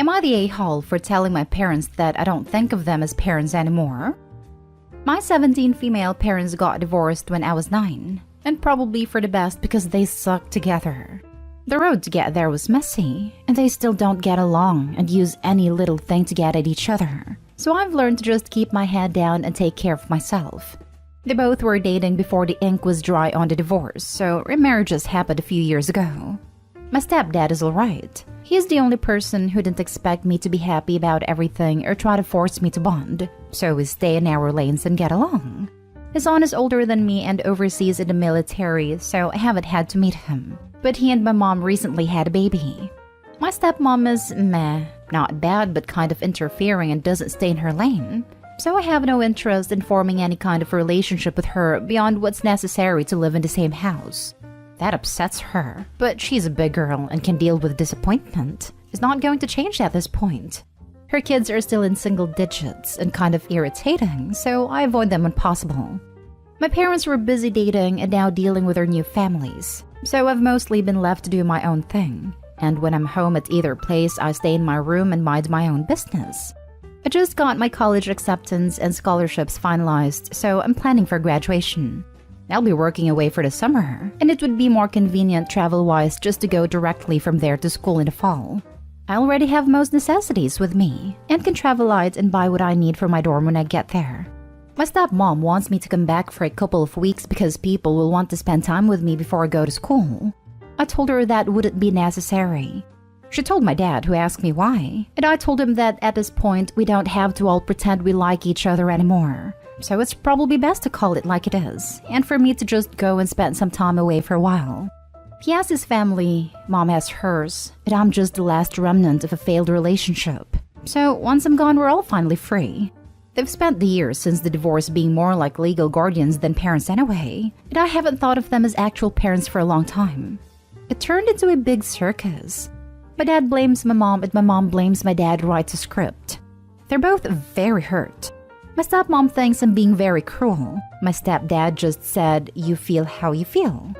Am I the a-hole for telling my parents that I don't think of them as parents anymore? My 17 female parents got divorced when I was 9, and probably for the best because they sucked together. The road to get there was messy, and they still don't get along and use any little thing to get at each other. So I've learned to just keep my head down and take care of myself. They both were dating before the ink was dry on the divorce, so remarriages happened a few years ago. My stepdad is alright. He is the only person who didn't expect me to be happy about everything or try to force me to bond, so we stay in our lanes and get along. His son is older than me and overseas in the military, so I haven't had to meet him. But he and my mom recently had a baby. My stepmom is meh, not bad but kind of interfering and doesn't stay in her lane. So I have no interest in forming any kind of relationship with her beyond what's necessary to live in the same house. That upsets her, but she's a big girl and can deal with disappointment. It's not going to change at this point. Her kids are still in single digits and kind of irritating, so I avoid them when possible. My parents were busy dating and now dealing with their new families, so I've mostly been left to do my own thing. And when I'm home at either place, I stay in my room and mind my own business. I just got my college acceptance and scholarships finalized, so I'm planning for graduation. I'll be working away for the summer, and it would be more convenient travel-wise just to go directly from there to school in the fall. I already have most necessities with me, and can travel light and buy what I need for my dorm when I get there. My stepmom wants me to come back for a couple of weeks because people will want to spend time with me before I go to school. I told her that wouldn't be necessary. She told my dad, who asked me why, and I told him that at this point we don't have to all pretend we like each other anymore. So it's probably best to call it like it is, and for me to just go and spend some time away for a while. He has his family, mom has hers, and I'm just the last remnant of a failed relationship. So once I'm gone, we're all finally free. They've spent the years since the divorce being more like legal guardians than parents anyway, and I haven't thought of them as actual parents for a long time. It turned into a big circus. My dad blames my mom and my mom blames my dad who writes a script. They're both very hurt. My stepmom thinks I'm being very cruel. My stepdad just said, "You feel how you feel."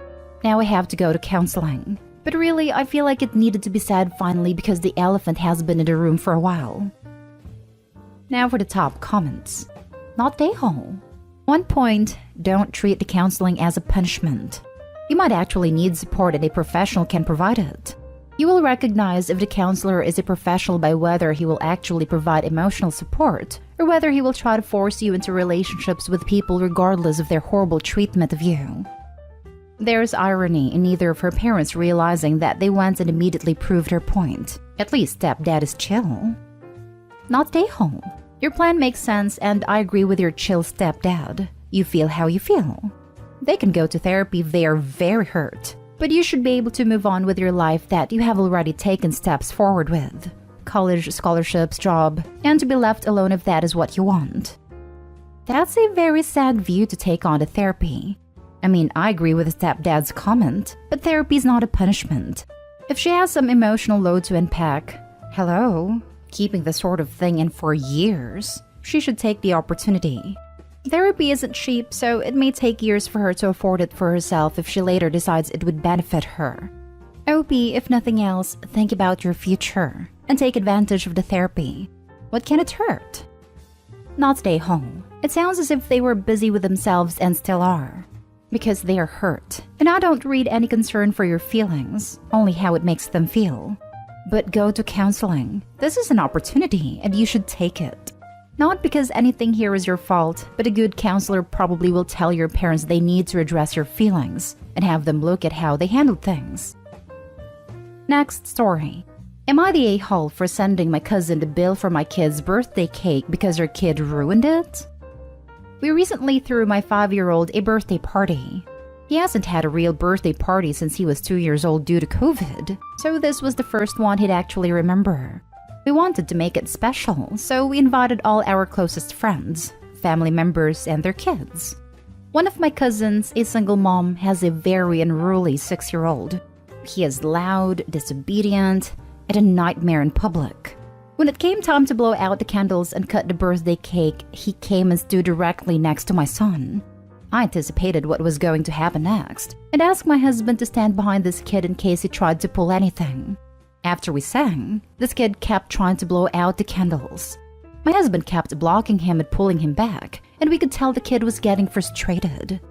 Now I have to go to counseling. But really, I feel like it needed to be said finally because the elephant has been in the room for a while. Now for the top comments. Not a-hole. 1 point, don't treat the counseling as a punishment. You might actually need support and a professional can provide it. You will recognize if the counselor is a professional by whether he will actually provide emotional support or whether he will try to force you into relationships with people regardless of their horrible treatment of you. There's irony in neither of her parents realizing that they went and immediately proved her point. At least stepdad is chill. Not a-hole. Your plan makes sense and I agree with your chill stepdad. You feel how you feel. They can go to therapy if they are very hurt. But you should be able to move on with your life that you have already taken steps forward with. College, scholarships, job, and to be left alone if that is what you want. That's a very sad view to take on to therapy. I mean, I agree with stepdad's comment, but therapy is not a punishment. If she has some emotional load to unpack, hello, keeping this sort of thing in for years, she should take the opportunity. Therapy isn't cheap, so it may take years for her to afford it for herself if she later decides it would benefit her. OP, if nothing else, think about your future and take advantage of the therapy. What can it hurt? Not stay home. It sounds as if they were busy with themselves and still are. Because they are hurt. And I don't read any concern for your feelings, only how it makes them feel. But go to counseling. This is an opportunity and you should take it. Not because anything here is your fault, but a good counselor probably will tell your parents they need to address your feelings and have them look at how they handled things. Next story. Am I the a-hole for sending my cousin the bill for my kid's birthday cake because her kid ruined it? We recently threw my 5-year-old a birthday party. He hasn't had a real birthday party since he was 2 years old due to COVID, so this was the first one he'd actually remember. We wanted to make it special, so we invited all our closest friends, family members, and their kids. One of my cousins, a single mom, has a very unruly 6-year-old. He is loud, disobedient, and a nightmare in public. When it came time to blow out the candles and cut the birthday cake, he came and stood directly next to my son. I anticipated what was going to happen next, and asked my husband to stand behind this kid in case he tried to pull anything. After we sang, this kid kept trying to blow out the candles. My husband kept blocking him and pulling him back, and we could tell the kid was getting frustrated.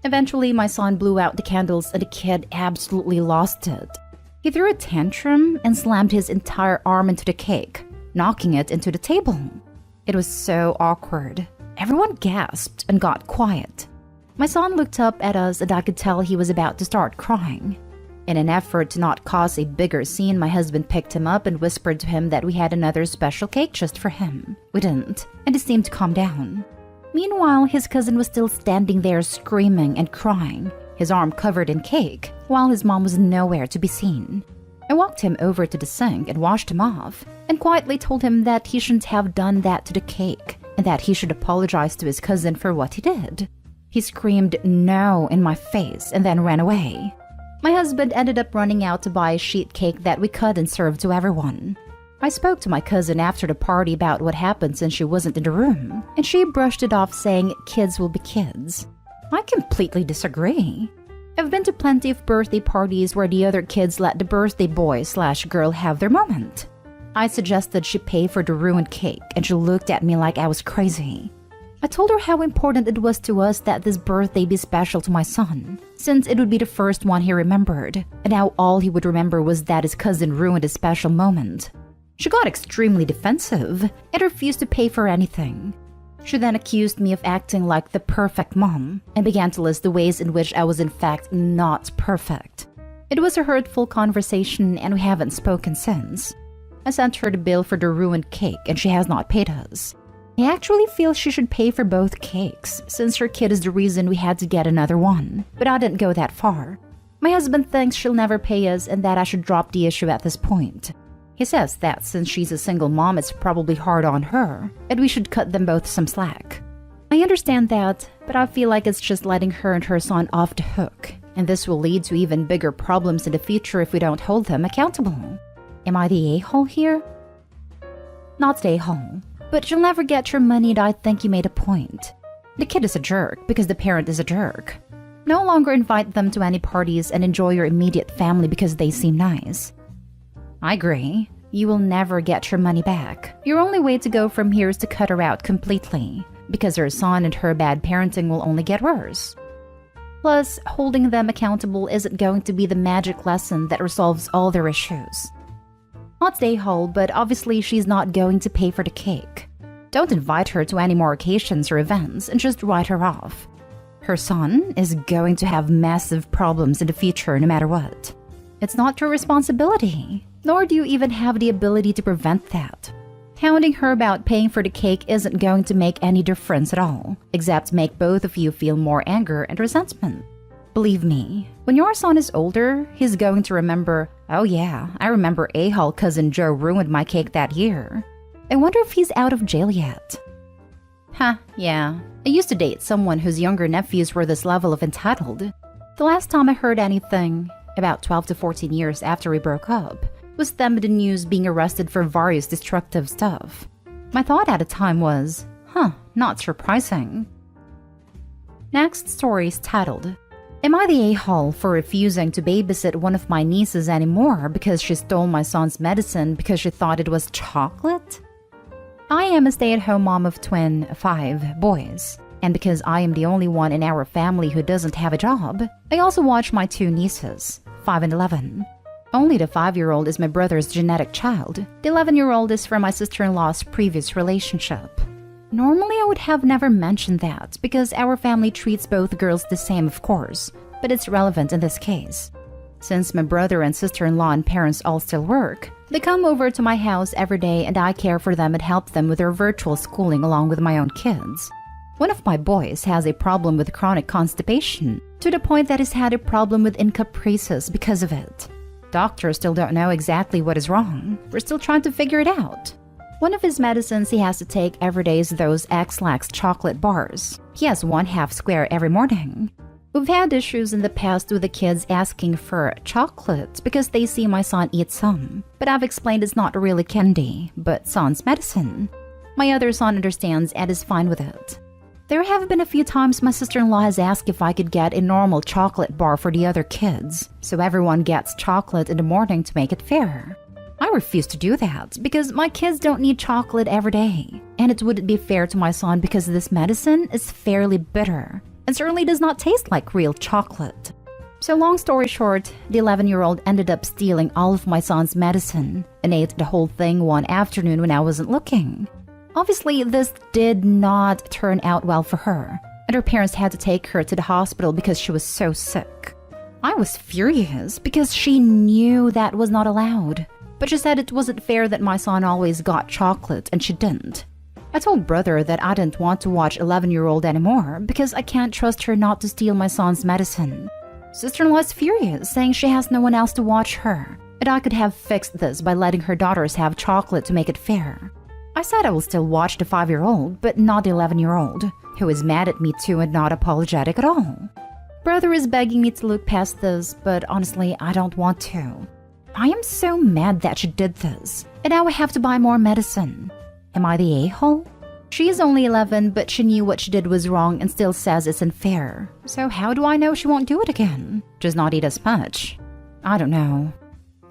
Eventually, my son blew out the candles and the kid absolutely lost it. He threw a tantrum and slammed his entire arm into the cake, knocking it into the table. It was so awkward. Everyone gasped and got quiet. My son looked up at us and I could tell he was about to start crying. In an effort to not cause a bigger scene, my husband picked him up and whispered to him that we had another special cake just for him. We didn't, and he seemed to calm down. Meanwhile, his cousin was still standing there screaming and crying, his arm covered in cake, while his mom was nowhere to be seen. I walked him over to the sink and washed him off, and quietly told him that he shouldn't have done that to the cake, and that he should apologize to his cousin for what he did. He screamed "no" in my face and then ran away. My husband ended up running out to buy a sheet cake that we cut and served to everyone. I spoke to my cousin after the party about what happened since she wasn't in the room, and she brushed it off saying kids will be kids. I completely disagree. I've been to plenty of birthday parties where the other kids let the birthday boy/girl have their moment. I suggested she pay for the ruined cake, and she looked at me like I was crazy. I told her how important it was to us that this birthday be special to my son, since it would be the first one he remembered, and how all he would remember was that his cousin ruined a special moment. She got extremely defensive and refused to pay for anything. She then accused me of acting like the perfect mom and began to list the ways in which I was in fact not perfect. It was a hurtful conversation and we haven't spoken since. I sent her the bill for the ruined cake and she has not paid us. I actually feel she should pay for both cakes, since her kid is the reason we had to get another one, but I didn't go that far. My husband thinks she'll never pay us and that I should drop the issue at this point. He says that since she's a single mom, it's probably hard on her, and we should cut them both some slack. I understand that, but I feel like it's just letting her and her son off the hook, and this will lead to even bigger problems in the future if we don't hold them accountable. Am I the a-hole here? Not the a-hole. But you'll never get your money and I think you made a point. The kid is a jerk because the parent is a jerk. No longer invite them to any parties and enjoy your immediate family because they seem nice. I agree. You will never get your money back. Your only way to go from here is to cut her out completely, because her son and her bad parenting will only get worse. Plus, holding them accountable isn't going to be the magic lesson that resolves all their issues. Not stay whole, but obviously she's not going to pay for the cake. Don't invite her to any more occasions or events and just write her off. Her son is going to have massive problems in the future no matter what. It's not your responsibility, nor do you even have the ability to prevent that. Hounding her about paying for the cake isn't going to make any difference at all, except make both of you feel more anger and resentment. Believe me, when your son is older, he's going to remember, oh yeah, I remember a-hole cousin Joe ruined my cake that year. I wonder if he's out of jail yet. Yeah. I used to date someone whose younger nephews were this level of entitled. The last time I heard anything, about 12 to 14 years after we broke up, was them in the news being arrested for various destructive stuff. My thought at the time was, not surprising. Next story is titled, Am I the a-hole for refusing to babysit one of my nieces anymore because she stole my son's medicine because she thought it was chocolate? I am a stay-at-home mom of 5 boys, and because I am the only one in our family who doesn't have a job, I also watch my 2 nieces, 5 and 11. Only the 5-year-old is my brother's genetic child. The 11-year-old is from my sister-in-law's previous relationship. Normally, I would have never mentioned that because our family treats both girls the same, of course, but it's relevant in this case. Since my brother and sister-in-law and parents all still work, they come over to my house every day and I care for them and help them with their virtual schooling along with my own kids. One of my boys has a problem with chronic constipation, to the point that he's had a problem with encaprices because of it. Doctors still don't know exactly what is wrong. We're still trying to figure it out. One of his medicines he has to take every day is those X-Lax chocolate bars. He has 1/2 square every morning. We've had issues in the past with the kids asking for chocolate because they see my son eat some, but I've explained it's not really candy, but son's medicine. My other son understands and is fine with it. There have been a few times my sister-in-law has asked if I could get a normal chocolate bar for the other kids, so everyone gets chocolate in the morning to make it fair. refuse to do that because my kids don't need chocolate every day. And it wouldn't be fair to my son because this medicine is fairly bitter and certainly does not taste like real chocolate. So long story short, the 11-year-old ended up stealing all of my son's medicine and ate the whole thing one afternoon when I wasn't looking. Obviously, this did not turn out well for her, and her parents had to take her to the hospital because she was so sick. I was furious because she knew that was not allowed, but she said it wasn't fair that my son always got chocolate and she didn't. I told brother that I didn't want to watch 11-year-old anymore because I can't trust her not to steal my son's medicine. Sister-in-law is furious, saying she has no one else to watch her, and I could have fixed this by letting her daughters have chocolate to make it fair. I said I will still watch the 5-year-old, but not the 11-year-old, who is mad at me too and not apologetic at all. Brother is begging me to look past this, but honestly, I don't want to. I am so mad that she did this, and now I have to buy more medicine. Am I the a-hole? She is only 11, but she knew what she did was wrong and still says it's unfair. So how do I know she won't do it again? Just not eat as much? I don't know.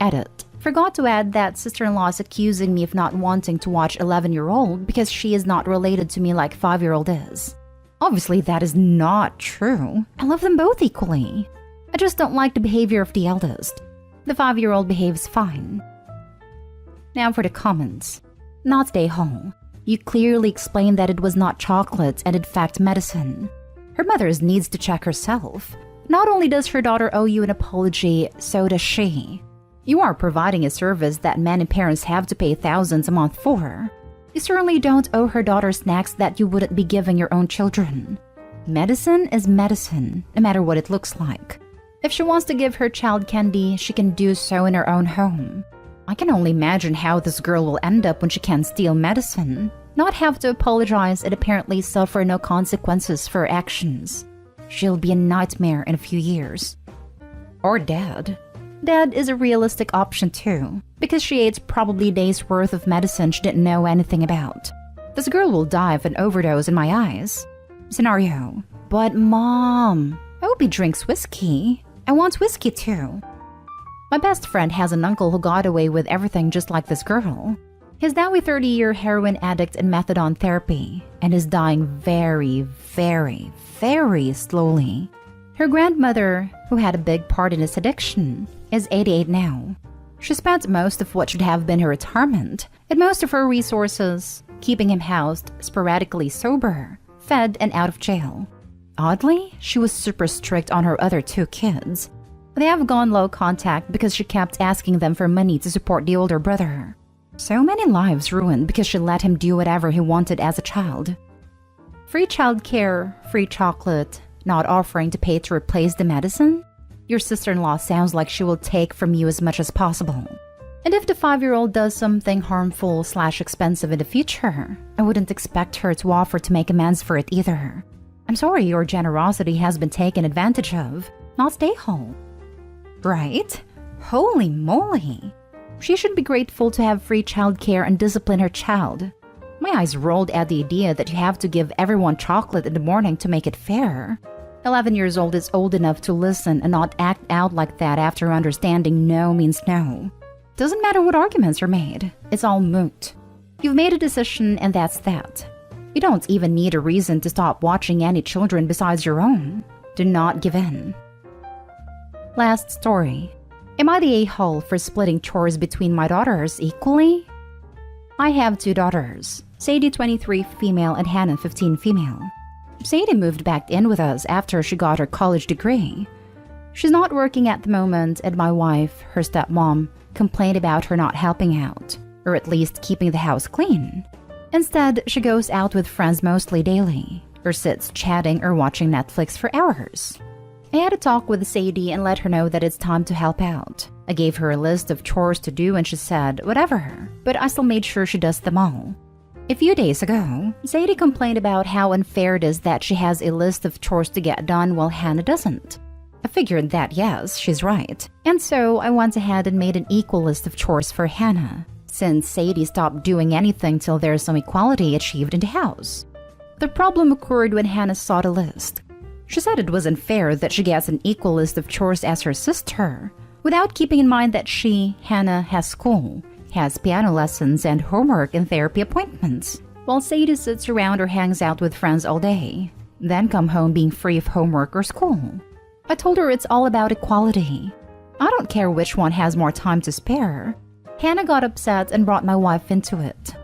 Edit. Forgot to add that sister-in-law is accusing me of not wanting to watch 11-year-old because she is not related to me like 5-year-old is. Obviously, that is not true. I love them both equally. I just don't like the behavior of the eldest. The 5-year-old behaves fine. Now for the comments. Not stay home. You clearly explained that it was not chocolate and in fact medicine. Her mother needs to check herself. Not only does her daughter owe you an apology, so does she. You are providing a service that many parents have to pay thousands a month for. You certainly don't owe her daughter snacks that you wouldn't be giving your own children. Medicine is medicine, no matter what it looks like. If she wants to give her child candy, she can do so in her own home. I can only imagine how this girl will end up when she can steal medicine, not have to apologize and apparently suffer no consequences for her actions. She'll be a nightmare in a few years. Or dead. Dead is a realistic option too, because she ate probably days worth of medicine she didn't know anything about. This girl will die of an overdose in my eyes. Scenario. But Mom, I hope he drinks whiskey. I want whiskey too. My best friend has an uncle who got away with everything just like this girl. He's now a 30-year heroin addict in methadone therapy and is dying very, very, very slowly. Her grandmother, who had a big part in his addiction, is 88 now. She spent most of what should have been her retirement and most of her resources keeping him housed, sporadically sober, fed, and out of jail. Oddly, she was super strict on her other 2 kids. They have gone low contact because she kept asking them for money to support the older brother. So many lives ruined because she let him do whatever he wanted as a child. Free childcare, free chocolate, not offering to pay to replace the medicine? Your sister-in-law sounds like she will take from you as much as possible. And if the 5-year-old does something harmful/expensive in the future, I wouldn't expect her to offer to make amends for it either. I'm sorry your generosity has been taken advantage of, not stay home. Right? Holy moly! She should be grateful to have free childcare and discipline her child. My eyes rolled at the idea that you have to give everyone chocolate in the morning to make it fair. 11 years old is old enough to listen and not act out like that after understanding no means no. Doesn't matter what arguments are made, it's all moot. You've made a decision and that's that. You don't even need a reason to stop watching any children besides your own. Do not give in. Last story. Am I the a-hole for splitting chores between my daughters equally? I have 2 daughters, Sadie 23 female and Hannah 15 female. Sadie moved back in with us after she got her college degree. She's not working at the moment and my wife, her stepmom, complained about her not helping out, or at least keeping the house clean. Instead, she goes out with friends mostly daily, or sits chatting or watching Netflix for hours. I had a talk with Sadie and let her know that it's time to help out. I gave her a list of chores to do and she said, whatever, but I still made sure she does them all. A few days ago, Sadie complained about how unfair it is that she has a list of chores to get done while Hannah doesn't. I figured that yes, she's right. And so I went ahead and made an equal list of chores for Hannah, since Sadie stopped doing anything till there's some equality achieved in the house. The problem occurred when Hannah saw the list. She said it was unfair that she gets an equal list of chores as her sister, without keeping in mind that she, Hannah, has school, has piano lessons and homework and therapy appointments, while Sadie sits around or hangs out with friends all day, then come home being free of homework or school. I told her it's all about equality. I don't care which one has more time to spare. Hannah got upset and brought my wife into it.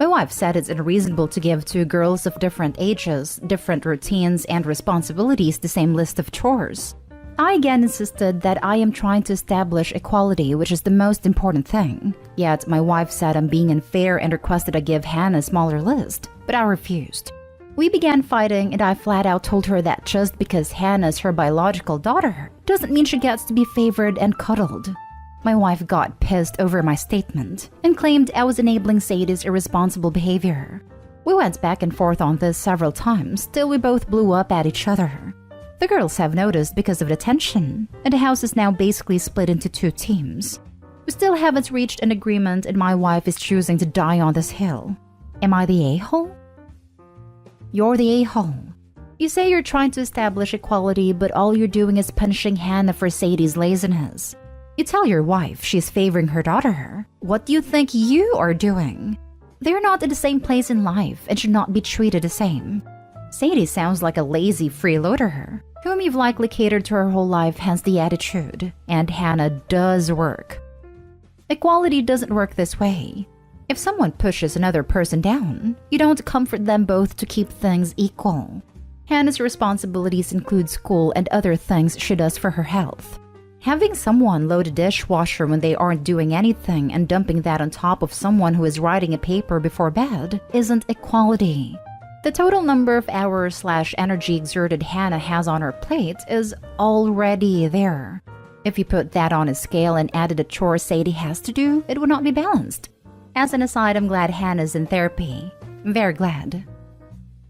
My wife said it's unreasonable to give two girls of different ages, different routines, and responsibilities the same list of chores. I again insisted that I am trying to establish equality, which is the most important thing. Yet my wife said I'm being unfair and requested I give Hannah a smaller list, but I refused. We began fighting, and I flat out told her that just because Hannah's her biological daughter doesn't mean she gets to be favored and cuddled. My wife got pissed over my statement and claimed I was enabling Sadie's irresponsible behavior. We went back and forth on this several times till we both blew up at each other. The girls have noticed because of the tension, and the house is now basically split into two teams. We still haven't reached an agreement, and my wife is choosing to die on this hill. Am I the a-hole? You're the a-hole. You say you're trying to establish equality, but all you're doing is punishing Hannah for Sadie's laziness. You tell your wife she's favoring her daughter. What do you think you are doing? They're not in the same place in life and should not be treated the same. Sadie sounds like a lazy freeloader, whom you've likely catered to her whole life, hence the attitude. And Hannah does work. Equality doesn't work this way. If someone pushes another person down, you don't comfort them both to keep things equal. Hannah's responsibilities include school and other things she does for her health. Having someone load a dishwasher when they aren't doing anything and dumping that on top of someone who is writing a paper before bed isn't equality. The total number of hours/energy exerted Hannah has on her plate is already there. If you put that on a scale and added a chore Sadie has to do, it would not be balanced. As an aside, I'm glad Hannah's in therapy. Very glad.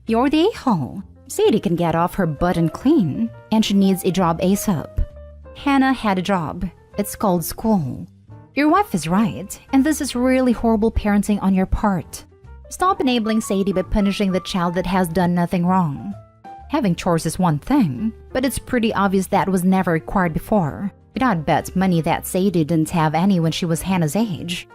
You're the a-hole. Sadie can get off her butt and clean, and she needs a job ASAP. Hannah had a job. It's called school. Your wife is right, and this is really horrible parenting on your part. Stop enabling Sadie by punishing the child that has done nothing wrong. Having chores is one thing, but it's pretty obvious that was never required before. And I'd bet money that Sadie didn't have any when she was Hannah's age.